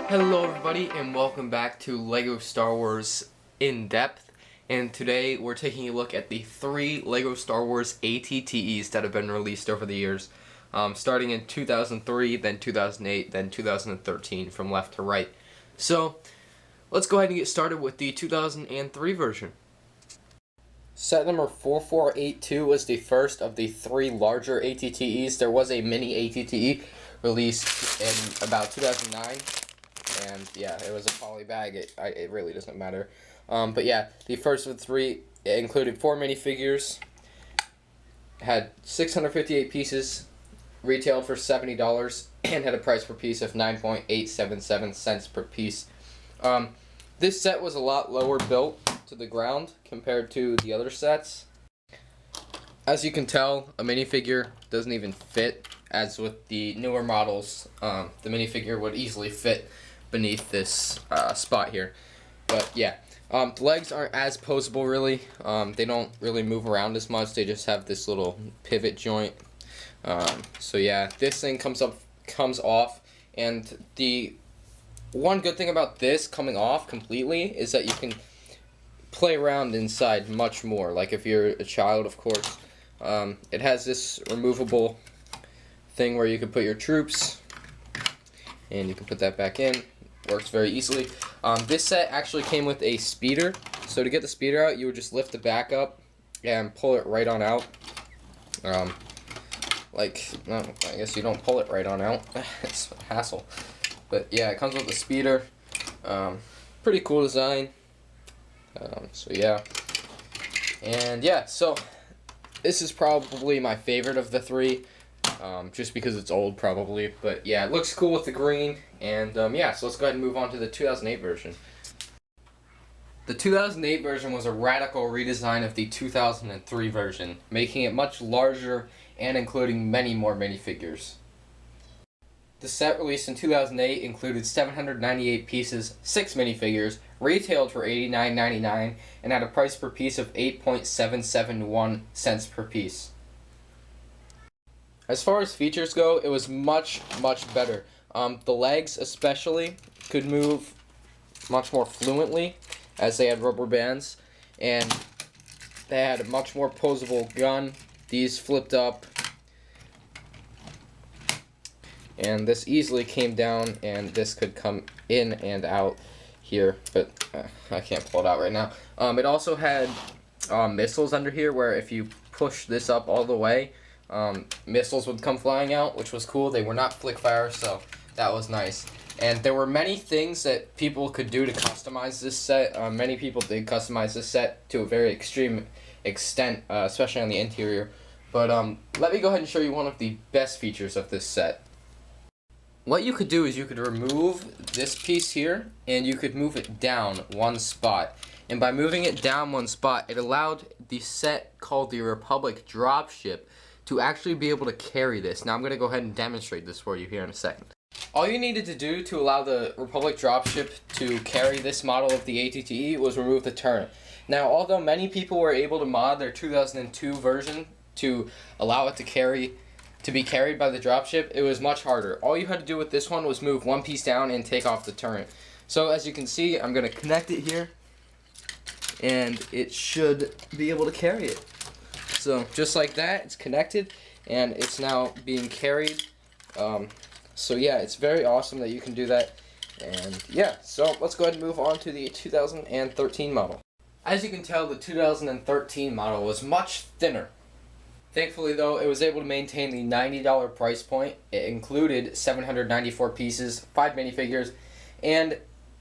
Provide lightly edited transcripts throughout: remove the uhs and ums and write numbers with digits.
Hello everybody and welcome back to LEGO Star Wars In Depth, and today we're taking a look at the 3 LEGO Star Wars ATTEs that have been released over the years, starting in 2003, then 2008, then 2013 from left to right. So let's go ahead and get started with the 2003 version. Set number 4482 was the first of the 3 larger ATTEs. There was a mini ATTE released in about 2009. And yeah, it was a poly bag. It really doesn't matter. But yeah, the first of the 3, it included 4 minifigures, had 658 pieces, retailed for $70, and had a price per piece of 9.877 cents per piece. This set was a lot lower built to the ground compared to the other sets. As you can tell, a minifigure doesn't even fit, as with the newer models. The minifigure would easily fit beneath this spot here. But yeah, the legs aren't as poseable really. They don't really move around as much. They just have this little pivot joint. So yeah, this thing comes off, and the one good thing about this coming off completely is that you can play around inside much more. Like if you're a child, of course. It has this removable thing where you can put your troops, and you can put that back in. Works very easily. This set actually came with a speeder, so to get the speeder out, you would just lift the back up and pull it right on out. No, I guess you don't pull it right on out. It's a hassle. But yeah, it comes with a speeder. Pretty cool design. So yeah. And yeah, so this is probably my favorite of the 3. Just because it's old probably, but yeah, it looks cool with the green, and yeah, so let's go ahead and move on to the 2008 version. The 2008 version was a radical redesign of the 2003 version, making it much larger and including many more minifigures. The set released in 2008 included 798 pieces, 6 minifigures, retailed for $89.99, and had a price per piece of 8.771 cents per piece. As far as features go, it was much better. The legs especially could move much more fluently, as they had rubber bands, and they had a much more poseable gun. These flipped up, and this easily came down, and this could come in and out here, but I can't pull it out right now. It also had missiles under here, where if you push this up all the way, missiles would come flying out, which was cool. They were not flick fire, so that was nice. And there were many things that people could do to customize this set. Many people did customize this set to a very extreme extent, especially on the interior. But let me go ahead and show you one of the best features of this set. What you could do is you could remove this piece here, and you could move it down one spot. And by moving it down one spot, it allowed the set called the Republic Dropship to actually be able to carry this. Now I'm going to go ahead and demonstrate this for you here in a second. All you needed to do to allow the Republic Dropship to carry this model of the ATTE was remove the turret. Now, although many people were able to mod their 2002 version to allow it to be carried by the dropship, it was much harder. All you had to do with this one was move one piece down and take off the turret. So as you can see, I'm going to connect it here, and it should be able to carry it. So just like that, it's connected, and it's now being carried. So yeah, it's very awesome that you can do that. And yeah, so let's go ahead and move on to the 2013 model. As you can tell, the 2013 model was much thinner. Thankfully though, it was able to maintain the $90 price point. It included 794 pieces, 5 minifigures, and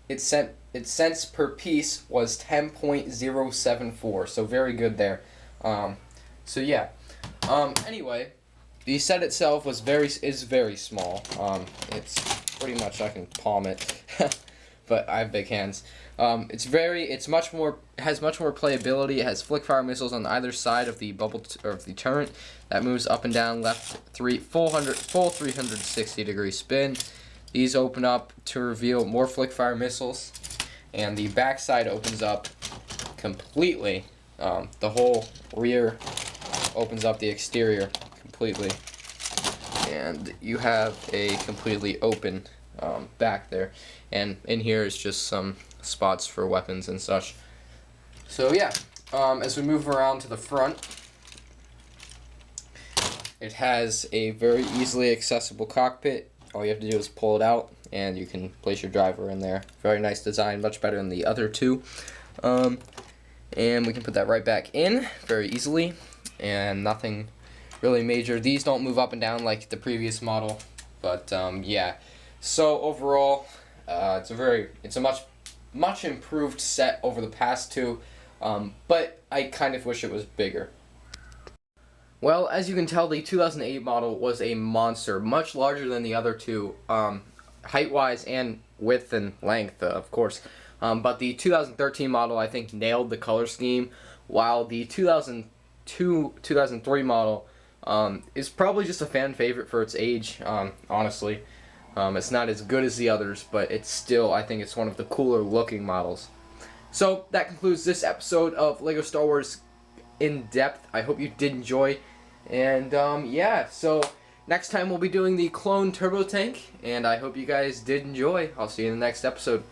its cents per piece was 10.074, so very good there. So yeah. Anyway, the set itself is very small. It's pretty much, I can palm it, but I have big hands. Has much more playability. It has flick fire missiles on either side of the of the turret that moves up and down, left, full 360-degree spin. These open up to reveal more flick fire missiles, and the back side opens up completely. The whole rear opens up the exterior completely, and you have a completely open back there, and in here is just some spots for weapons and such. So yeah, as we move around to the front, it has a very easily accessible cockpit. All you have to do is pull it out, and you can place your driver in there. Very nice design, much better than the other two. And we can put that right back in very easily, and nothing really major. These don't move up and down like the previous model, but yeah. So overall, it's a much improved set over the past two, but I kind of wish it was bigger. Well, as you can tell, the 2008 model was a monster, much larger than the other two, height-wise and width and length, of course. But the 2013 model, I think, nailed the color scheme, while the 2003 model is probably just a fan favorite for its age, honestly. It's not as good as the others, but it's still, I think it's one of the cooler looking models. So that concludes this episode of LEGO Star Wars In Depth. I hope you did enjoy, and yeah, so next time we'll be doing the clone turbo tank, and I hope you guys did enjoy. I'll see you in the next episode.